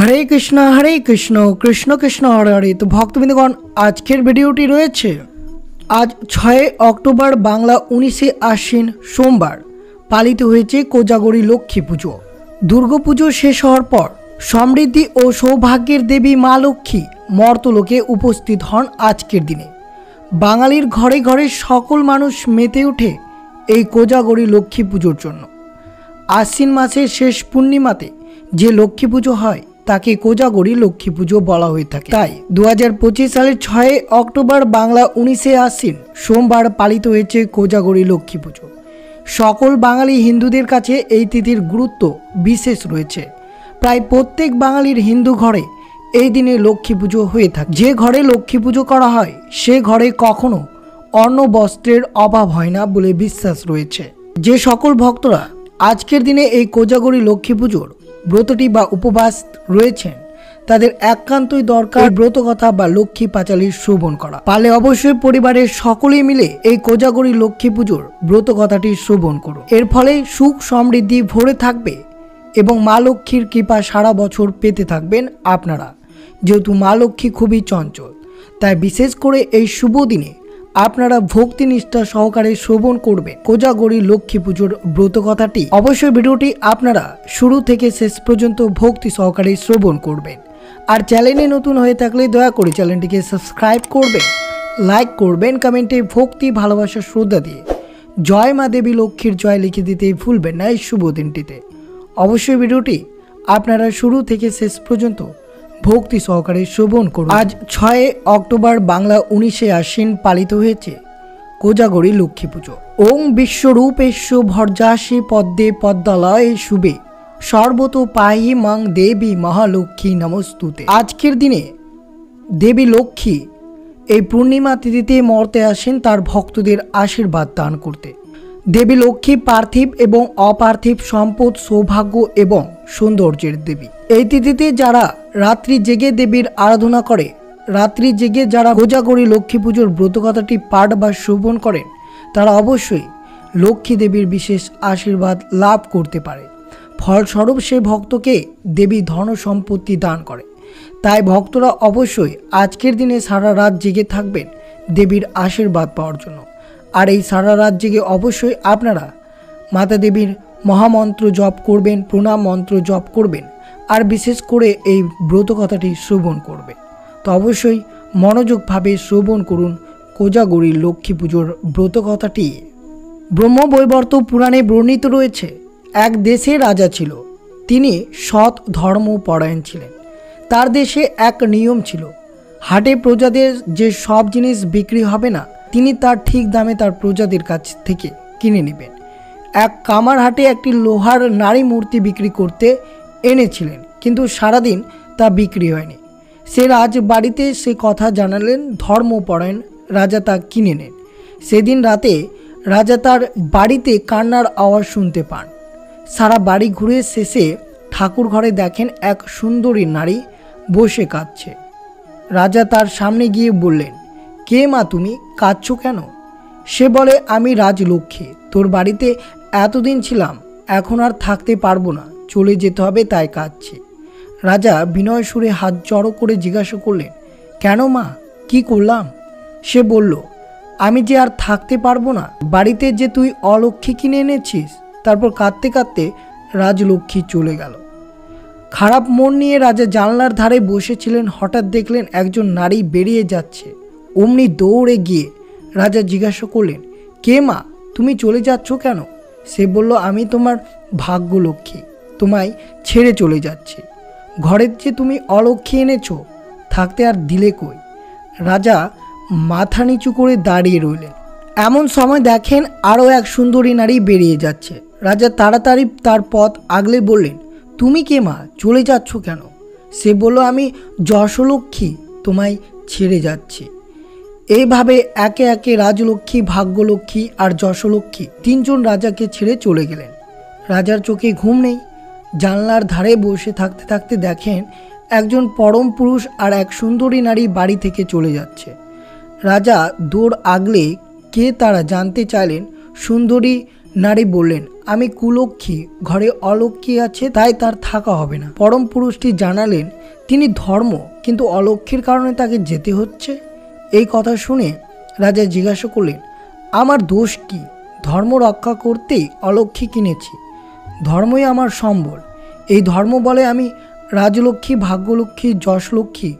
हरे कृष्ण कृष्ण कृष्ण हरे हरे। तो भक्तबिंदगण आजकेर भिडियोटी रयेछे आज 6 अक्टोबर बांगला 19 आश्विन सोमवार पालित हयेछे कोजागरी लक्ष्मी पुजो। दुर्गापुजो शेष हওয়ার पर समृद्धि और सौभाग्येर देवी मा लक्ष्मी मर्तलोके उपस्थित हन आजकेर दिने। बांगालिर घरे घरे सकल मानुष मेते उठे এই কোজাগরি লক্ষ্মী পুজোর জন্য। आश्विन मासेर शेष पूर्णिमाते जे लक्ष्मी पुजो হয় তাকে কোজাগরি লক্ষ্মী পুজো বলা হয়ে থাকে। তাই 2025 সালের 6 অক্টোবর বাংলা 19 আশ্বিন সোমবার পালিত হয়েছে কোজাগরি লক্ষ্মী পুজো। সকল বাঙালি হিন্দুদের কাছে এই তিথির গুরুত্ব বিশেষ রয়েছে। প্রায় প্রত্যেক বাঙালির হিন্দু ঘরে এই দিনে লক্ষ্মী পুজো হয়ে থাকে। যে ঘরে লক্ষ্মী পুজো করা হয় সে ঘরে কখনো অন্ন বস্ত্রের অভাব হয় না বলে বিশ্বাস রয়েছে। যে সকল ভক্তরা আজকের দিনে এই কোজাগরি লক্ষ্মী পুজোর ব্রতটি বা উপবাস রয়েছেন তাদের একান্তই দরকার ব্রতকথা বা লক্ষ্মী পাঁচালীর শ্রবণ করা। পারলে অবশ্যই পরিবারের সকলেই মিলে এই কোজাগরি লক্ষ্মী পুজোর ব্রতকথাটি শ্রবণ করুন। এর ফলে সুখ সমৃদ্ধি ভরে থাকবে এবং মা লক্ষ্মীর কৃপা সারা বছর পেতে থাকবেন আপনারা। যেহেতু মা লক্ষ্মী খুবই চঞ্চল তাই বিশেষ করে এই শুভ দিনে আপনারা ভক্তি নিষ্ঠা সহকারে শ্রবণ করবেন কোজাগরি লক্ষ্মী পুজোর ব্রতকথাটি। অবশ্যই ভিডিওটি আপনারা শুরু থেকে শেষ পর্যন্ত ভক্তি সহকারে শ্রবণ করবেন। আর চ্যানেলে নতুন হয়ে থাকলে দয়া করে চ্যানেলটিকে সাবস্ক্রাইব করবেন, লাইক করবেন, কমেন্টে ভক্তি ভালোবাসা শ্রদ্ধা দিয়ে জয় মা দেবী লক্ষ্মীর জয় লিখে দিতে ভুলবেন না এই শুভ দিনটিতে। অবশ্যই ভিডিওটি আপনারা শুরু থেকে শেষ পর্যন্ত ভক্তি সহকারে শ্রবণ করুন। আজ 6 অক্টোবর বাংলা 19 আশ্বিন পালিত হয়েছে কোজাগরি লক্ষ্মী পুজো। ওং বিশ্বরূপেশ্বু ভর্যাসি পদ্মে পদ্মালয়ে শুভে সর্বত পাহি মাং দেবী মহালক্ষ্মী নমস্তুতে। আজকের দিনে দেবী লক্ষ্মী এই পূর্ণিমা তিথিতে মর্তে আসেন তার ভক্তদের আশীর্বাদ দান করতে। দেবী লক্ষ্মী পার্থিব এবং অপার্থিব সম্পদ সৌভাগ্য এবং সৌন্দর্যের দেবী। এই তিথিতে যারা রাত্রি জেগে দেবীর আরাধনা করে, রাত্রি জেগে যারা কোজাগরি লক্ষ্মী পুজোর ব্রতকথাটি পাঠ বা শ্রবণ করেন তারা অবশ্যই লক্ষ্মী দেবীর বিশেষ আশীর্বাদ লাভ করতে পারে। ফলস্বরূপ সে ভক্তকে দেবী ধন সম্পত্তি দান করে। তাই ভক্তরা অবশ্যই আজকের দিনে সারা রাত জেগে থাকবেন দেবীর আশীর্বাদ পাওয়ার জন্য। আর এই সারা রাত জেগে অবশ্যই আপনারা মাতা দেবীর মহামন্ত্র জপ করবেন, প্রণাম মন্ত্র জপ করবেন আর বিশেষ করে এই ব্রতকথাটি শ্রবণ করবেন। তো অবশ্যই মনোযোগভাবে শ্রবণ করুন কোজাগরি লক্ষ্মী পুজোর ব্রতকথাটি। ব্রহ্মবৈবর্ত পুরাণে বর্ণিত রয়েছে এক দেশে রাজা ছিল। তিনি সৎ ধর্মপরায়ণ ছিলেন। তার দেশে এক নিয়ম ছিল, হাটে প্রজাদের যে সব জিনিস বিক্রি হবে না তিনি তার ঠিক দামে তার প্রজাদের কাছ থেকে কিনে নেবেন। এক কামার হাটে একটি লোহার নারী মূর্তি বিক্রি করতে এনেছিলেন, কিন্তু সারাদিন তা বিক্রি হয়নি। সে রাজবাড়িতে সে কথা জানালেন, ধর্মপরায়ণ রাজা তা কিনে নেন। সেদিন রাতে রাজা তার বাড়িতে কান্নার আওয়াজ শুনতে পান। সারা বাড়ি ঘুরে শেষে ঠাকুর ঘরে দেখেন এক সুন্দরী নারী বসে কাঁদছে। রাজা তার সামনে গিয়ে বললেন, কে মা তুমি, কাঁদছো কেন? সে বলে, আমি রাজলক্ষ্মী, তোর বাড়িতে এতদিন ছিলাম, এখন আর থাকতে পারবো না, চলে যেতে হবে, তাই কাঁদছি। রাজা বিনয় সুরে হাত জড়ো করে জিজ্ঞাসা করলেন, কেন মা, কি করলাম? সে বলল, আমি যে আর থাকতে পারবো না, বাড়িতে যে তুই অলক্ষ্মী কিনে এনেছিস। তারপর কাঁদতে কাঁদতে রাজলক্ষ্মী চলে গেল। খারাপ মন নিয়ে রাজা জানলার ধারে বসেছিলেন। হঠাৎ দেখলেন একজন নারী বেরিয়ে যাচ্ছে। অমনি দৌড়ে গিয়ে রাজা জিজ্ঞাসা করলেন, কে মা, তুমি চলে যাচ্ছ কেন? সে বলল, আমি তোমার ভাগ্যলক্ষ্মী, তোমায় ছেড়ে চলে যাচ্ছি। ঘরের যে তুমি অলক্ষ্মী এনেছো, থাকতে আর দিলে কই? রাজা মাথা নিচু করে দাঁড়িয়ে রইলেন। এমন সময় দেখেন আরও এক সুন্দরী নারী বেরিয়ে যাচ্ছে। রাজা তাড়াতাড়ি তার পথ আগলে বললেন, তুমি কে মা, চলে যাচ্ছ কেন? সে বলল, আমি যশোলক্ষ্মী, তোমায় ছেড়ে যাচ্ছি। এইভাবে একে একে রাজলক্ষ্মী, ভাগ্যলক্ষ্মী আর যশোলক্ষ্মী তিনজন রাজাকে ছেড়ে চলে গেলেন। রাজার চোখে ঘুম নেই। জানলার ধারে বসে থাকতে থাকতে দেখেন একজন পরম পুরুষ আর এক সুন্দরী নারী বাড়ি থেকে চলে যাচ্ছে। রাজা দৌড় আগলে কে তারা জানতে চাইলেন। সুন্দরী নারী বললেন, আমি কুলক্ষী, ঘরে অলক্ষ্মী আছে, তাই তার থাকা হবে না। পরম পুরুষটি জানালেন তিনি ধর্ম, কিন্তু অলক্ষ্মীর কারণে তাকে যেতে হচ্ছে। এই কথা শুনে রাজা জিজ্ঞাসা করলেন, আমার দোষ কি? ধর্ম রক্ষা করতেই অলক্ষ্মী কিনেছি। ধর্মই আমার সম্বল। এই ধর্ম বলে আমি রাজলক্ষ্মী, ভাগ্যলক্ষ্মী, যশলক্ষ্মী,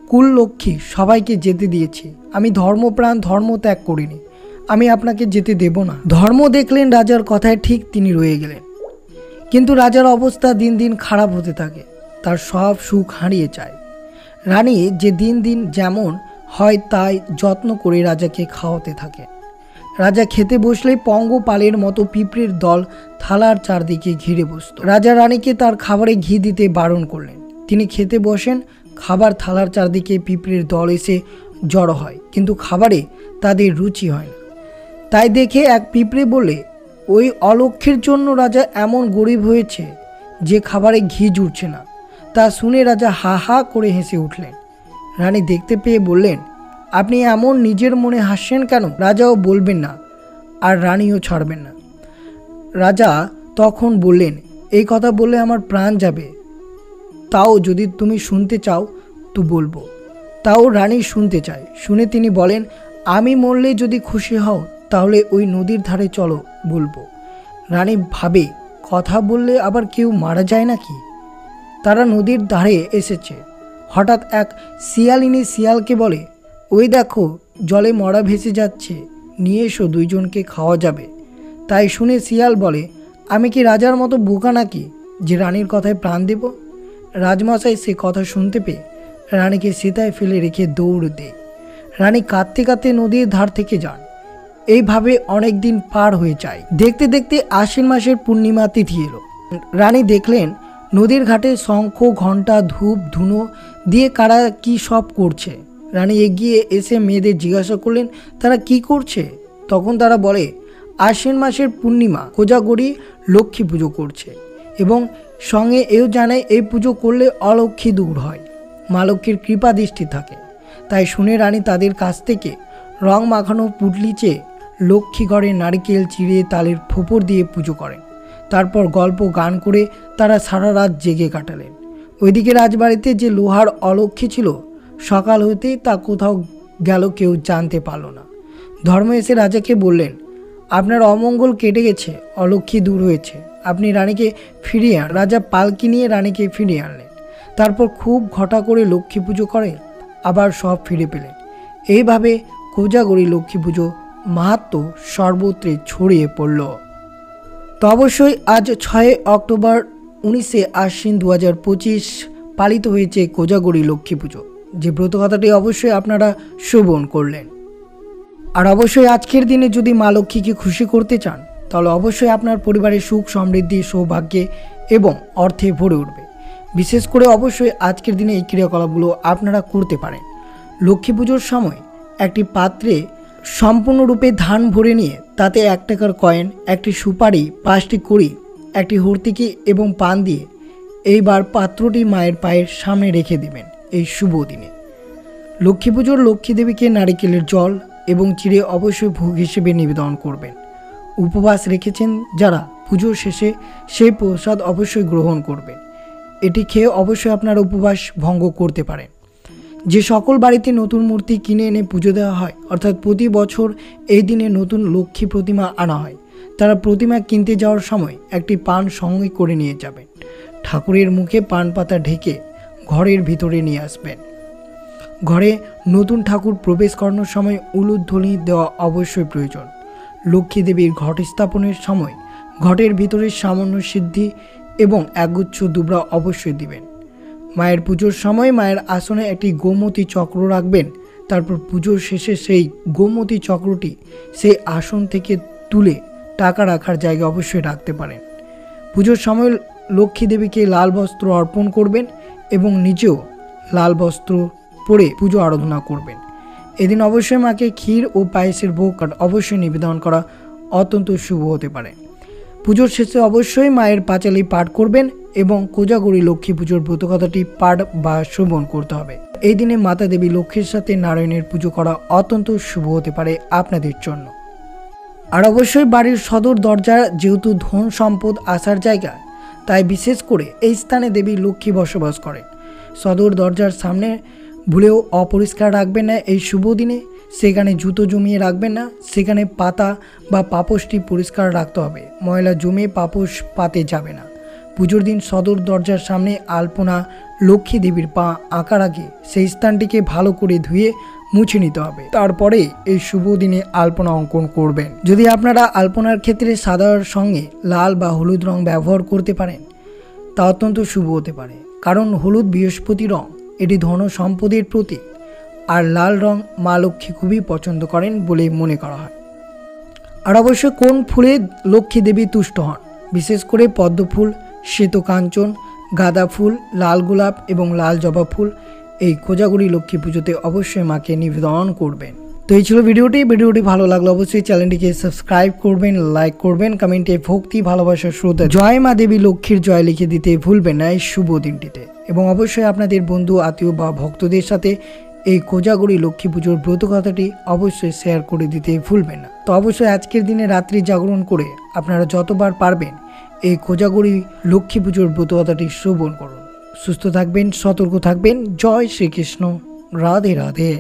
কুললক্ষ্মী সবাইকে যেতে দিয়েছি। আমি ধর্মপ্রাণ, ধর্ম ত্যাগ করিনি। আমি আপনাকে যেতে দেব না। ধর্ম দেখলেন রাজার কথায় ঠিক তিনি রয়ে গেলেন। কিন্তু রাজার অবস্থা দিন দিন খারাপ হতে থাকে। তার সব সুখ হারিয়ে যায়। রানী যে দিন দিন যেমন হয় তাই যত্ন করে রাজাকে খাওয়াতে থাকে। রাজা খেতে বসলেই পঙ্গপালের মতো পিঁপড়ের দল থালার চারদিকে ঘিরে বসত। রাজা রানীকে তার খাবারে ঘি দিতে বারণ করলেন। তিনি খেতে বসেন, খাবার থালার চারদিকে পিঁপড়ের দল এসে জড়ো হয়, কিন্তু খাবারে তাদের রুচি হয় না। তাই দেখে এক পিঁপড়ে বলে, ওই অলক্ষ্যের জন্য রাজা এমন গরিব হয়েছে যে খাবারে ঘি জুড়ছে না। তা শুনে রাজা হা হা করে হেসে উঠলেন। রানী দেখতে পেয়ে বললেন, আপনি এমন নিজের মনে হাসছেন কেন? রাজাও বলবেন না, আর রানীও ছাড়বেন না। রাজা তখন বললেন, এই কথা বললে আমার প্রাণ যাবে, তাও যদি তুমি শুনতে চাও তো বলবো। তাও রানী শুনতে চায়। শুনে তিনি বলেন, আমি মরলে যদি খুশি হও তাহলে ওই নদীর ধারে চলো, বলবো। রানী ভাবে, কথা বললে আবার কেউ মারা যায় নাকি? তারা নদীর ধারে এসেছে। হঠাৎ এক শিয়ালিনী শিয়ালকে বলে, ওই দেখো জলে মরা ভেসে যাচ্ছে, নিয়ে এসো, দুইজনকে খাওয়া যাবে। তাই শুনে শিয়াল বলে, আমি কি রাজার মতো বোকা নাকি যে রানীর কথায় প্রাণ দেব? রাজমশাই সে কথা শুনতে পেয়ে রানীকে সেতায় ফেলে রেখে দৌড় দেয়। রানী কাঁদতে কাঁদতে নদীর ধার থেকে যান। এইভাবে অনেক দিন পার হয়ে যায়। দেখতে দেখতে আশ্বিন মাসের পূর্ণিমা তিথি এলো। রানী দেখলেন নদীর ঘাটে শঙ্খ, ঘণ্টা, ধূপ, ধুনো দিয়ে কারা কি সব করছে। রানী এগিয়ে এসে মেয়েদের জিজ্ঞাসা করলেন, তারা কি করছে? তখন তারা বলে, আশ্বিন মাসের পূর্ণিমা, কোজাগরী লক্ষ্মী পুজো করছে, এবং সঙ্গে এও জানায় এই পুজো করলে অলক্ষ্মী দূর হয়, মা লক্ষ্মীর কৃপা দৃষ্টি থাকে। তাই শুনে রানী তাদের কাছ থেকে রং মাখানো পুটলি চেয়ে লক্ষ্মী ঘরে নারকেল চিড়ে তালের ফোঁপর দিয়ে পুজো করেন। তারপর গল্প গান করে তারা সারা রাত জেগে কাটালেন। ওইদিকে রাজবাড়িতে যে লোহার অলক্ষ্মী ছিল, সকাল হতেই তা কোথাও গেল কেউ জানতে পারল না। ধর্ম এসে রাজাকে বললেন, আপনার অমঙ্গল কেটে গেছে, অলক্ষ্মী দূর হয়েছে, আপনি রানীকে ফিরিয়ে আন। রাজা পালকি নিয়ে রানীকে ফিরিয়ে আনলেন। তারপর খুব ঘটা করে লক্ষ্মী পুজো করে আবার সব ফিরে পেলেন। এইভাবে কোজাগরী লক্ষ্মী পুজো মাহাত্ম্য সর্বত্রে ছড়িয়ে পড়ল। তো অবশ্যই আজ 6 অক্টোবর 19শে আশ্বিন 2025 পালিত হয়েছে কোজাগরী লক্ষ্মী পুজো, যে ব্রতকথাটি অবশ্যই আপনারা শ্রবণ করলেন। আর অবশ্যই আজকের দিনে যদি মা লক্ষ্মীকে খুশি করতে চান তাহলে অবশ্যই আপনার পরিবারের সুখ, সমৃদ্ধি, সৌভাগ্যে এবং অর্থে ভরে উঠবে। বিশেষ করে অবশ্যই আজকের দিনে এই ক্রিয়াকলাপগুলো আপনারা করতে পারেন। লক্ষ্মী পুজোর সময় একটি পাত্রে সম্পূর্ণরূপে ধান ভরে নিয়ে তাতে 1 টাকার কয়েন, একটি সুপারি, 5টি কড়ি, একটি হর্তিকি এবং পান দিয়ে এইবার পাত্রটি মায়ের পায়ের সামনে রেখে দেবেন। এই শুভ দিনে লক্ষ্মী পুজোর লক্ষ্মী দেবীকে নারিকেলের জল এবং চিড়ে অবশ্যই ভোগ হিসেবে নিবেদন করবেন। উপবাস রেখেছেন যারা, পুজোর শেষে সেই প্রসাদ অবশ্যই গ্রহণ করবেন। এটি খেয়ে অবশ্যই আপনারা উপবাস ভঙ্গ করতে পারেন। যে সকল বাড়িতে নতুন মূর্তি কিনে এনে পুজো দেওয়া হয়, অর্থাৎ প্রতি বছর এই দিনে নতুন লক্ষ্মী প্রতিমা আনা হয়, তারা প্রতিমা কিনতে যাওয়ার সময় একটি পান সঙ্গে করে নিয়ে যাবেন। ঠাকুরের মুখে পান পাতা ঢেকে ঘরের ভিতরে নিয়ে আসবেন। ঘরে নতুন ঠাকুর প্রবেশ করানোর সময় উলুধ্বনি দেওয়া অবশ্যই প্রয়োজন। লক্ষ্মী দেবীর ঘট স্থাপনের সময় ঘটের ভিতরে সামান্য সিদ্ধি এবং একগুচ্ছ দুবরা অবশ্যই দিবেন। মায়ের পুজোর সময় মায়ের আসনে একটি গোমতী চক্র রাখবেন। তারপর পুজোর শেষে সেই গোমতী চক্রটি সেই আসন থেকে তুলে টাকা রাখার জায়গায় অবশ্যই রাখতে পারেন। পুজোর সময় লক্ষ্মী দেবীকে লাল বস্ত্র অর্পণ করবেন এবং নিজেও লাল বস্ত্র পরে পুজো আরাধনা করবেন। এদিন অবশ্যই মাকে ক্ষীর ও পায়েসের ভোগ অবশ্যই নিবেদন করা অত্যন্ত শুভ হতে পারে। পুজোর শেষে অবশ্যই মায়ের পাঁচালী পাঠ করবেন এবং কোজাগরী লক্ষ্মী পুজোর ব্রতকথাটি পাঠ বা শ্রবণ করতে হবে। এই দিনে মাতা দেবী লক্ষ্মীর সাথে নারায়ণের পুজো করা অত্যন্ত শুভ হতে পারে আপনাদের জন্য। আর অবশ্যই বাড়ির সদর দরজা যেহেতু ধন সম্পদ আসার জায়গা, তাই বিশেষ করে এই স্থানে দেবী লক্ষ্মী বসবাস করেন। সদর দরজার সামনে ভুলেও অপরিষ্কার রাখবেন না এই শুভ দিনে। সেখানে জুতো জমিয়ে রাখবেন না, সেখানে পাতা বা পাপোশটি পরিষ্কার রাখতে হবে। ময়লা জমে পাপোশ পাতে যাবে না। পুজোর দিন সদর দরজার সামনে আলপনা লক্ষ্মী দেবীর পা আঁকার আগে সেই স্থানটিকে ভালো করে ধুয়ে মুছে নিতে হবে। তারপরে এই শুভ দিনে আলপনা অঙ্কন করবেন। যদি আপনারা আলপনার ক্ষেত্রে সাদার সঙ্গে লাল বা হলুদ রং ব্যবহার করতে পারেন তা অত্যন্ত শুভ হতে পারে, কারণ হলুদ বৃহস্পতি রং, এটি ধন সম্পদের প্রতীক। আর লাল রং মা লক্ষ্মী খুবই পছন্দ করেন বলে মনে করা হয়। আর অবশ্য কোন ফুলে লক্ষ্মী দেবী তুষ্ট হন? বিশেষ করে পদ্ম ফুল, শ্বেত কাঞ্চন, গাঁদা ফুল, লাল গোলাপ এবং লাল জবা ফুল এই কোজাগরি লক্ষ্মী পুজোতে অবশ্যই মাকে নিবেদন করবেন। তো এই ছিল ভিডিওটি ভালো লাগলো অবশ্যই চ্যানেলটিকে সাবস্ক্রাইব করবেন, লাইক করবেন, কমেন্টে ভক্তি ভালোবাসার শ্রোতা জয় মা দেবী লক্ষ্মীর জয় লিখে দিতে ভুলবেন না এই শুভ দিনটিতে। এবং অবশ্যই আপনাদের বন্ধু আত্মীয় বা ভক্তদের সাথে এই কোজাগরি লক্ষ্মী পুজোর ব্রত কথাটি অবশ্যই শেয়ার করে দিতে ভুলবেন না। তো অবশ্যই আজকের দিনে রাত্রি জাগরণ করে আপনারা যতবার পারবেন এই কোজাগরি লক্ষ্মী পুজোর ব্রত কথাটি শ্রবণ করুন। সুস্থ থাকবেন, সতর্ক থাকবেন। জয় শ্রীকৃষ্ণ, রাধে রাধে।